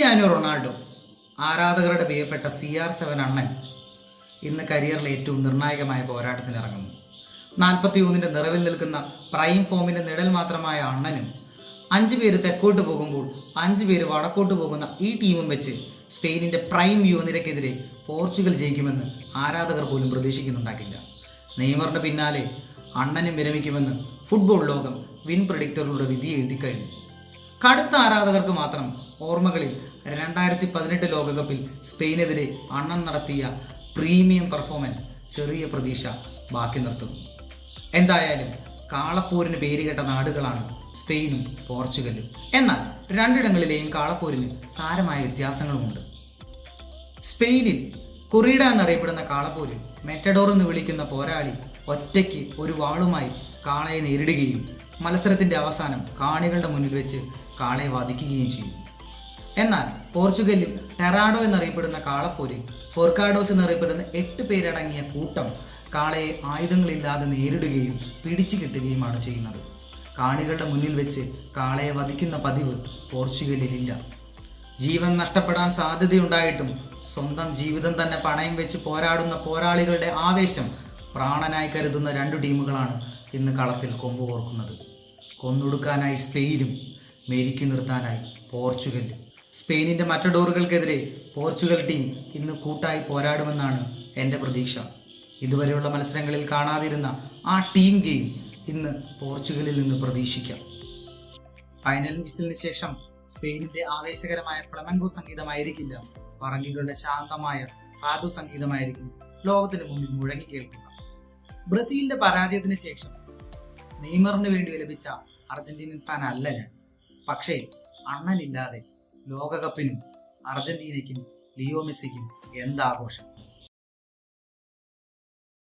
Cristiano Ronaldo, ആരാധകരുടെ പ്രിയപ്പെട്ട CR7 അണ്ണൻ, ഇന്ന് കരിയറിലെ ഏറ്റവും നിർണായകമായ പോരാട്ടത്തിനിറങ്ങുന്നു. 41 നിറവിൽ നിൽക്കുന്ന പ്രൈം ഫോമിന്റെ നിഴൽ മാത്രമായ അണ്ണനും 5 പേര് തെക്കോട്ട് പോകുമ്പോൾ 5 പേര് വടക്കോട്ട് പോകുന്ന ഈ ടീമും വെച്ച് സ്പെയിനിന്റെ പ്രൈം യുവനിരക്കെതിരെ പോർച്ചുഗൽ ജയിക്കുമെന്ന് ആരാധകർ പോലും പ്രതീക്ഷിക്കുന്നുണ്ടാകില്ല. നെയ്മറിന് പിന്നാലെ അണ്ണനും വിരമിക്കുമെന്ന് ഫുട്ബോൾ ലോകം വിൻ പ്രെഡിക്ടറുകളുടെ വിധി എഴുതിക്കഴിഞ്ഞു. കടുത്ത ആരാധകർക്ക് മാത്രം ഓർമ്മകളിൽ 2018 ലോകകപ്പിൽ സ്പെയിനെതിരെ അണ്ണൻ നടത്തിയ പ്രീമിയം പെർഫോമൻസ് ചെറിയ പ്രതീക്ഷ ബാക്കി നിർത്തുന്നു. എന്തായാലും കാളപ്പോരിന് പേരുകേട്ട നാടുകളാണ് സ്പെയിനും പോർച്ചുഗലും. എന്നാൽ രണ്ടിടങ്ങളിലെയും കാളപ്പോരിന് സാരമായ വ്യത്യാസങ്ങളുമുണ്ട്. സ്പെയിനിൽ കൊറീഡ എന്നറിയപ്പെടുന്ന കാളപ്പോരിൽ മെറ്റഡോർ എന്ന് വിളിക്കുന്ന പോരാളി ഒറ്റയ്ക്ക് ഒരു വാളുമായി കാളയെ നേരിടുകയും മത്സരത്തിന്റെ അവസാനം കാണികളുടെ മുന്നിൽ വെച്ച് കാളയെ വധിക്കുകയും ചെയ്യും. എന്നാൽ പോർച്ചുഗലിൽ ടെറാഡോ എന്നറിയപ്പെടുന്ന കാളപ്പോരിൽ ഫോർക്കാഡോസ് എന്നറിയപ്പെടുന്ന 8 പേരടങ്ങിയ കൂട്ടം കാളയെ ആയുധങ്ങളില്ലാതെ നേരിടുകയും പിടിച്ചു കിട്ടുകയുമാണ് ചെയ്യുന്നത്. കാണികളുടെ മുന്നിൽ വെച്ച് കാളയെ വധിക്കുന്ന പതിവ് പോർച്ചുഗലിലില്ല. ജീവൻ നഷ്ടപ്പെടാൻ സാധ്യതയുണ്ടായിട്ടും സ്വന്തം ജീവിതം തന്നെ പണയം വെച്ച് പോരാടുന്ന പോരാളികളുടെ ആവേശം പ്രാണനായി കരുതുന്ന 2 ടീമുകളാണ് ഇന്ന് കളത്തിൽ കൊമ്പുകോർക്കുന്നത്. കൊന്നൊടുക്കാനായി സ്പെയിനും മെരുക്കി നിർത്താനായി പോർച്ചുഗലും. സ്പെയിനിന്റെ മറ്റഡോറുകൾക്കെതിരെ പോർച്ചുഗൽ ടീം ഇന്ന് കൂട്ടായി പോരാടുമെന്നാണ് എൻ്റെ പ്രതീക്ഷ. ഇതുവരെയുള്ള മത്സരങ്ങളിൽ കാണാതിരുന്ന ആ ടീം ഗെയിം ഇന്ന് പോർച്ചുഗലിൽ നിന്ന് പ്രതീക്ഷിക്കാം. ഫൈനൽ വിസിലിന് ശേഷം സ്പെയിനിന്റെ ആവേശകരമായ ഫ്ലമൻഗോ സംഗീതമായിരിക്കില്ല, പറങ്കികളുടെ ശാന്തമായ ഫാദു സംഗീതമായിരിക്കും ലോകത്തിന് മുന്നിൽ മുഴങ്ങി കേൾക്കുക. ബ്രസീലിന്റെ പരാജയത്തിന് ശേഷം നെയ്മറിന് വേണ്ടി ലഭിച്ച അർജന്റീനൻ ഫാൻ അല്ല ഞാൻ. പക്ഷേ അണ്ണനില്ലാതെ ലോകകപ്പിനും അർജന്റീനയ്ക്കും ലിയോ മെസ്സിക്കും എന്താഘോഷം!